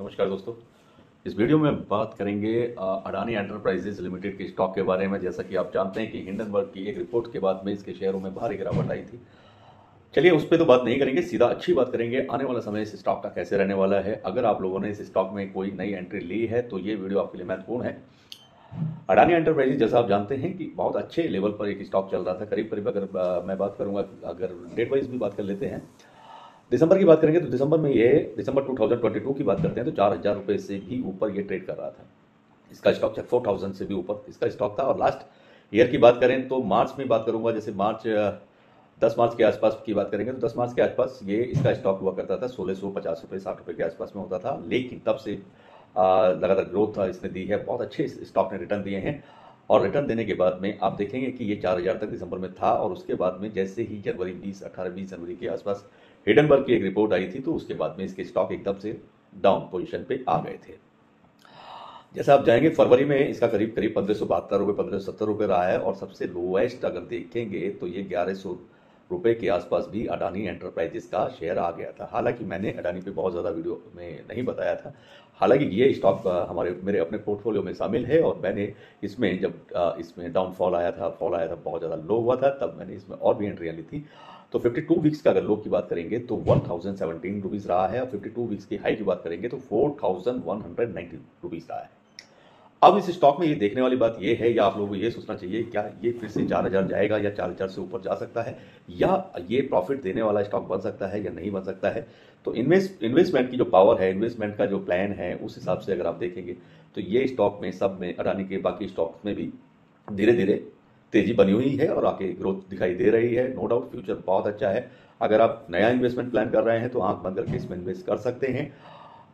नमस्कार दोस्तों। इस वीडियो में बात करेंगे अडानी एंटरप्राइजेज लिमिटेड के स्टॉक के बारे में। जैसा कि आप जानते हैं कि हिंडनबर्ग की एक रिपोर्ट के बाद में इसके शेयरों में भारी गिरावट आई थी। चलिए उस पर तो बात नहीं करेंगे, सीधा अच्छी बात करेंगे आने वाला समय इस स्टॉक का कैसे रहने वाला है। अगर आप लोगों ने इस स्टॉक में कोई नई एंट्री ली है तो ये वीडियो आपके लिए महत्वपूर्ण है। अडानी एंटरप्राइजेज जैसा आप जानते हैं कि बहुत अच्छे लेवल पर एक स्टॉक चल रहा था। करीब करीब अगर मैं बात करूंगा, अगर डेट वाइज भी बात कर लेते हैं, दिसंबर की बात करेंगे तो दिसंबर में ये दिसंबर 2022 की बात करते हैं तो 4,000 रुपये से भी ऊपर ये ट्रेड कर रहा था। इसका स्टॉक 4,000 से भी ऊपर इसका स्टॉक था। और लास्ट ईयर की बात करें तो मार्च में बात करूंगा, जैसे 10 मार्च के आसपास की बात करेंगे तो 10 मार्च के आसपास ये इसका स्टॉक हुआ करता था 1650 रुपये 60 रुपये के आसपास में होता था। लेकिन तब से लगातार ग्रोथ इसने दी है, बहुत अच्छे स्टॉक ने रिटर्न दिए हैं। और रिटर्न देने के बाद में आप देखेंगे कि ये 4,000 तक दिसंबर में था। और उसके बाद में जैसे ही जनवरी 18-20 जनवरी के आसपास हिडनबर्ग की एक रिपोर्ट आई थी तो उसके बाद में इसके स्टॉक एकदम से डाउन पोजीशन पे आ गए थे। जैसा आप जाएंगे फरवरी में इसका करीब करीब 1572 रुपये 1570 रुपये रहा है। और सबसे लोएस्ट अगर देखेंगे तो ये 1100 रुपये के आसपास भी अडानी एंटरप्राइजेस का शेयर आ गया था। हालांकि मैंने अडानी पे बहुत ज़्यादा वीडियो में नहीं बताया था। हालांकि ये स्टॉक मेरे अपने पोर्टफोलियो में शामिल है। और मैंने इसमें जब इसमें डाउनफॉल आया था, फॉल आया था, बहुत ज़्यादा लो हुआ था, तब मैंने इसमें और भी एंट्रियाँ ली थी। तो 52 वीक्स का अगर लो की बात करेंगे तो 1017 रुपीज़ रहा है। और 52 वीक्स की हाई की बात करेंगे तो 4190 रुपीज़ रहा है। अब इस स्टॉक में ये देखने वाली बात ये है, या आप लोगों को ये सोचना चाहिए क्या ये फिर से 4,000 जाएगा या 4,000 से ऊपर जा सकता है, या ये प्रॉफिट देने वाला स्टॉक बन सकता है या नहीं बन सकता है। तो इन्वेस्टमेंट की जो पावर है, इन्वेस्टमेंट का जो प्लान है, उस हिसाब से अगर आप देखेंगे तो ये स्टॉक में सब में अडानी के बाकी स्टॉक्स में भी धीरे धीरे तेजी बनी हुई है और आगे ग्रोथ दिखाई दे रही है। नो डाउट फ्यूचर बहुत अच्छा है। अगर आप नया इन्वेस्टमेंट प्लान कर रहे हैं तो आंख बंद करके इसमें इन्वेस्ट कर सकते हैं।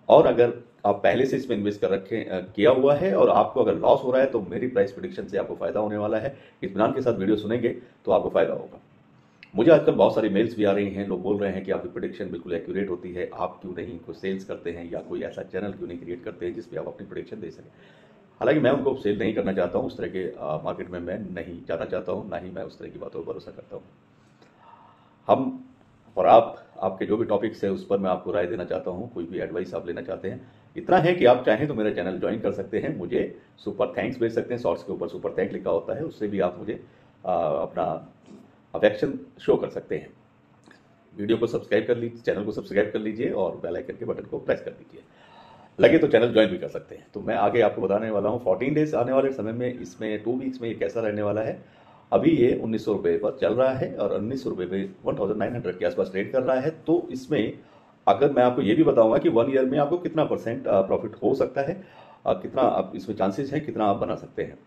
और अगर आप पहले से इसमें इन्वेस्ट कर रखे किया हुआ है और आपको अगर लॉस हो रहा है तो मेरी प्राइस प्रेडिक्शन से आपको फायदा होने वाला है। इत्मीनान के साथ वीडियो सुनेंगे तो आपको फायदा होगा। मुझे आजकल बहुत सारी मेल्स भी आ रही हैं, लोग बोल रहे हैं कि आपकी प्रेडिक्शन बिल्कुल एक्यूरेट होती है, आप क्यों नहीं कोई सेल्स करते हैं या कोई ऐसा चैनल क्यों नहीं क्रिएट करते हैं जिसपे आप अपनी प्रेडिक्शन दे सकें। हालांकि मैं उनको सेल नहीं करना चाहता हूँ, उस तरह के मार्केट में मैं नहीं जाना चाहता हूँ, ना ही मैं उस तरह की बातों पर भरोसा करता हूँ। हम और आपके जो भी टॉपिक्स है उस पर मैं आपको राय देना चाहता हूँ, कोई भी एडवाइस आप लेना चाहते हैं। इतना है कि आप चाहें तो मेरा चैनल ज्वाइन कर सकते हैं, मुझे सुपर थैंक्स भेज सकते हैं, शॉर्ट्स के ऊपर सुपर थैंक लिखा होता है, उससे भी आप मुझे अपना अफेक्शन शो कर सकते हैं। वीडियो को सब्सक्राइब कर लीजिए, चैनल को सब्सक्राइब कर लीजिए और बेल आइकन के बटन को प्रेस कर दीजिए। लगे तो चैनल ज्वाइन भी कर सकते हैं। तो मैं आगे आपको बताने वाला हूँ 14 डेज आने वाले समय में, इसमें 2 वीक्स में ये कैसा रहने वाला है। अभी ये 1900 रुपये पर चल रहा है और 1900 रुपये पे 1900 के आसपास ट्रेड कर रहा है। तो इसमें अगर मैं आपको ये भी बताऊंगा कि 1 ईयर में आपको कितना % प्रॉफिट हो सकता है, कितना आप इसमें चांसेस हैं, कितना आप बना सकते हैं।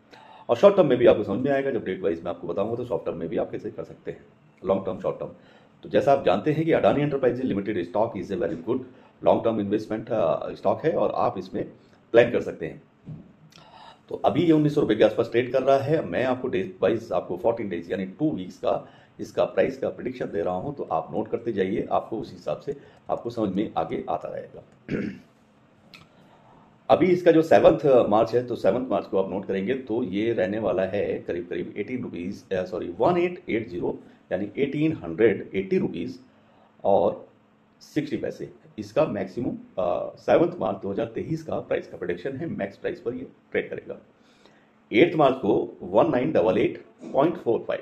और शॉर्ट टर्म में भी आपको समझ में आएगा जब डेट वाइज मैं आपको बताऊंगा तो शॉर्ट टर्म में भी आप कैसे कर सकते हैं, लॉन्ग टर्म शॉर्ट टर्म। तो जैसा आप जानते हैं कि Adani enterprises limited stock is a very good long term investment stock है और आप इसमें प्लान कर सकते हैं। तो अभी ये 1900 रुपये के आसपास ट्रेड कर रहा है। मैं आपको डेज वाइज आपको 14 डेज यानी 2 वीक्स का इसका प्राइस का प्रेडिक्शन दे रहा हूं, तो आप नोट करते जाइए, आपको उस हिसाब से आपको समझ में आगे आता रहेगा। अभी इसका जो 7 मार्च है तो 7 मार्च को आप नोट करेंगे तो ये रहने वाला है करीब करीब 1880 यानी 1880 रुपीज़ और 60 पैसे इसका मैक्सिमम 7 मार्च 2023 का प्राइस का प्रेडिक्शन है। मैक्स प्राइस पर ये ट्रेड करेगा। 8 मार्च को 1988.45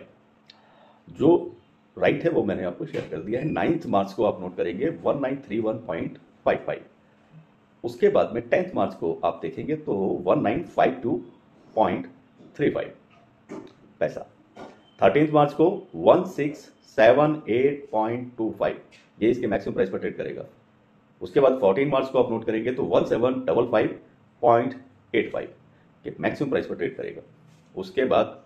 जो राइट है वो मैंने आपको शेयर कर दिया है। 9 मार्च को आप नोट करेंगे 1931.55। उसके बाद में 10 मार्च को आप देखेंगे तो 1952.35 पैसा। 13 मार्च को 1678.25 ये इसके मैक्सिमम प्राइस पर ट्रेड करेगा। उसके बाद 14 मार्च को आप नोट करेंगे तो 1755.85 ये मैक्सिमम प्राइस पर ट्रेड करेगा। उसके बाद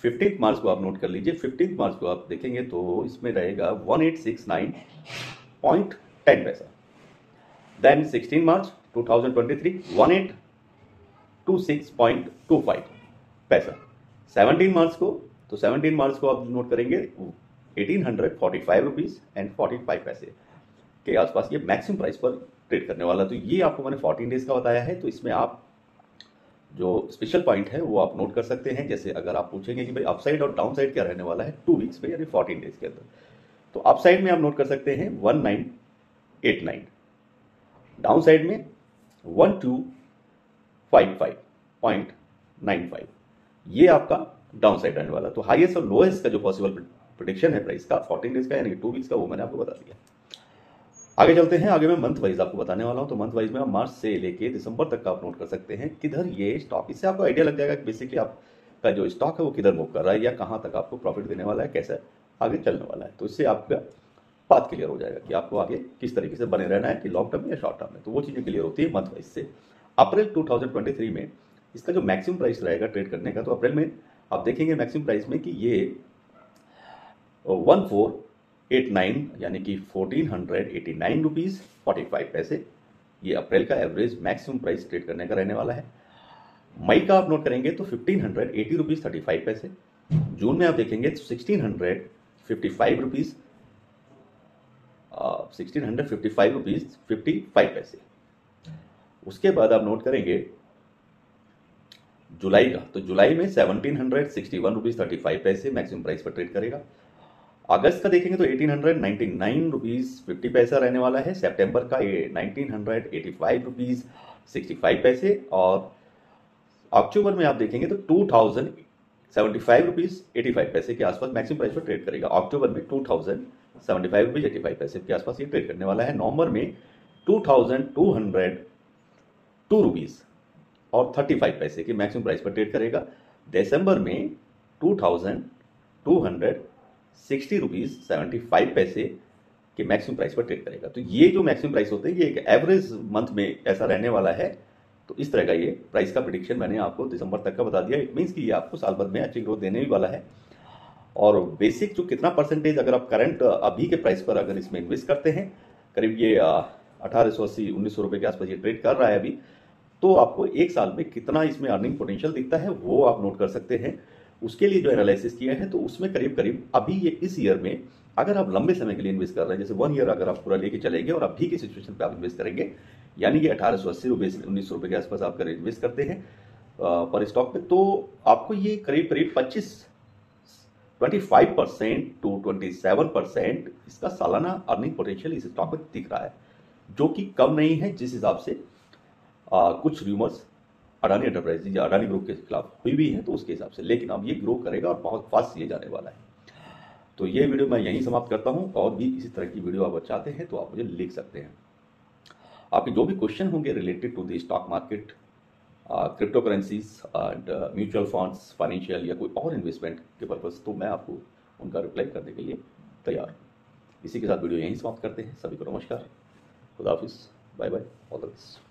15 मार्च को आप नोट कर लीजिए। 15 मार्च को आप देखेंगे तो इसमें रहेगा 1869.10 पैसा। देन 16 मार्च 2023 1826.25 पैसा। 17 मार्च को आप नोट करेंगे 1845 रुपीज़ एंड 45 पैसे के आसपास ये मैक्सिमम प्राइस पर ट्रेड करने वाला। तो ये आपको मैंने 14 डेज का बताया है। तो इसमें आप जो स्पेशल पॉइंट है वो आप नोट कर सकते हैं। जैसे अगर आप पूछेंगे कि भाई अपसाइड और डाउन साइड क्या रहने वाला है 2 वीक्स में यानी 14 डेज के अंदर, तो अपसाइड में आप नोट कर सकते हैं 1989 डाउन साइड में 1255.95 ये आपका डाउन साइड रहने वाला। तो हाईएस्ट और लोएस्ट का जो पॉसिबल प्रेडिक्शन है प्राइस का 14 डेज का यानी 2 वीक्स का, वो मैंने आपको बता दिया। आगे चलते हैं, आगे मैं मंथ वाइज आपको बताने वाला हूं। तो मंथ वाइज में आप मार्च से लेके दिसंबर तक का आप नोट कर सकते हैं किधर ये स्टॉक, इससे आपको आइडिया लग जाएगा कि बेसिकली आपका जो स्टॉक है वो किधर मूव कर रहा है या कहां तक आपको प्रॉफिट देने वाला है, कैसा आगे चलने वाला है। तो इससे आपका बात क्लियर हो जाएगा कि आपको आगे किस तरीके से बने रहना है, कि लॉन्ग टर्म में या शॉर्ट टर्म में। तो वो चीज़ें क्लियर होती है मंथ वाइज से। अप्रैल 2023 में इसका जो मैक्सिमम प्राइस रहेगा ट्रेड करने का, तो अप्रैल में आप देखेंगे मैक्सिमम प्राइस में कि ये 1489 यानी कि 1489 रुपीज़ 45 पैसे ये अप्रैल का एवरेज मैक्सिमम प्राइस ट्रेड करने का रहने वाला है। मई का आप नोट करेंगे तो 1580 रुपीज़ 35 पैसे। जून में आप देखेंगे तो 1655 रुपीज़ 55 पैसे। उसके बाद आप नोट करेंगे जुलाई का, तो जुलाई में 1761 रुपीज़ 35 पैसे मैक्सिमम प्राइस पर ट्रेड करेगा। अगस्त का देखेंगे तो 1899 रुपीज़ 50 पैसा रहने वाला है। सितंबर का ये 1985 रुपीज़ 65 पैसे। और अक्टूबर में आप देखेंगे तो 2075 रुपीज़ 85 पैसे के आसपास मैक्सिमम प्राइस पर ट्रेड करेगा। अक्टूबर में 2075 रुपीज़ 85 पैसे के आसपास ये ट्रेड करने वाला है। नवंबर में 2202 रुपीज़ और 35 पैसे के मैक्सिमम प्राइस पर ट्रेड करेगा। दिसंबर में 2260 रुपीज़ 75 पैसे के मैक्सिमम प्राइस पर ट्रेड करेगा। तो ये जो मैक्सिमम प्राइस होते हैं ये एक एवरेज मंथ में ऐसा रहने वाला है। तो इस तरह का ये प्राइस का प्रेडिक्शन मैंने आपको दिसंबर तक का बता दिया। इट मीन्स कि ये आपको साल भर में अच्छी ग्रोथ देने ही वाला है। और बेसिक जो कितना परसेंटेज अगर आप करंट अभी के प्राइस पर अगर इसमें इन्वेस्ट करते हैं, करीब ये 1880 1900 रुपये के आसपास ये ट्रेड कर रहा है अभी, तो आपको एक साल में कितना इसमें अर्निंग पोटेंशियल दिखता है वो आप नोट कर सकते हैं। उसके लिए जो एनालिसिस किया है तो उसमें करीब करीब अभी ये इस ईयर में अगर आप लंबे समय के लिए इन्वेस्ट कर रहे हैं, जैसे 1 ईयर अगर आप पूरा लेके चलेंगे और अभी की सिचुएशन पे आप इन्वेस्ट करेंगे, यानी कि 1880 रुपये से 1900 रुपये के आसपास आप अगर इन्वेस्ट करते हैं पर स्टॉक पे, तो आपको ये करीब करीब 25% टू 27% इसका सालाना अर्निंग पोटेंशियल इस स्टॉक में दिख रहा है, जो कि कम नहीं है। जिस हिसाब से कुछ रूमर्स अडानी एंटरप्राइजेज या अडानी ग्रुप के खिलाफ हुई भी है, तो उसके हिसाब से, लेकिन अब ये ग्रो करेगा और बहुत फास्ट ये जाने वाला है। तो ये वीडियो मैं यहीं समाप्त करता हूं। और भी इसी तरह की वीडियो आप चाहते हैं तो आप मुझे लिख सकते हैं। आपके जो भी क्वेश्चन होंगे related to the stock market, crypto currencies and mutual funds, financial या कोई और इन्वेस्टमेंट के पर्पज, तो मैं आपको उनका रिप्लाई करने के लिए तैयार हूँ। इसी के साथ वीडियो यहीं समाप्त करते हैं। सभी को नमस्कार, खुदा हाफिज़, bye bye, all the best.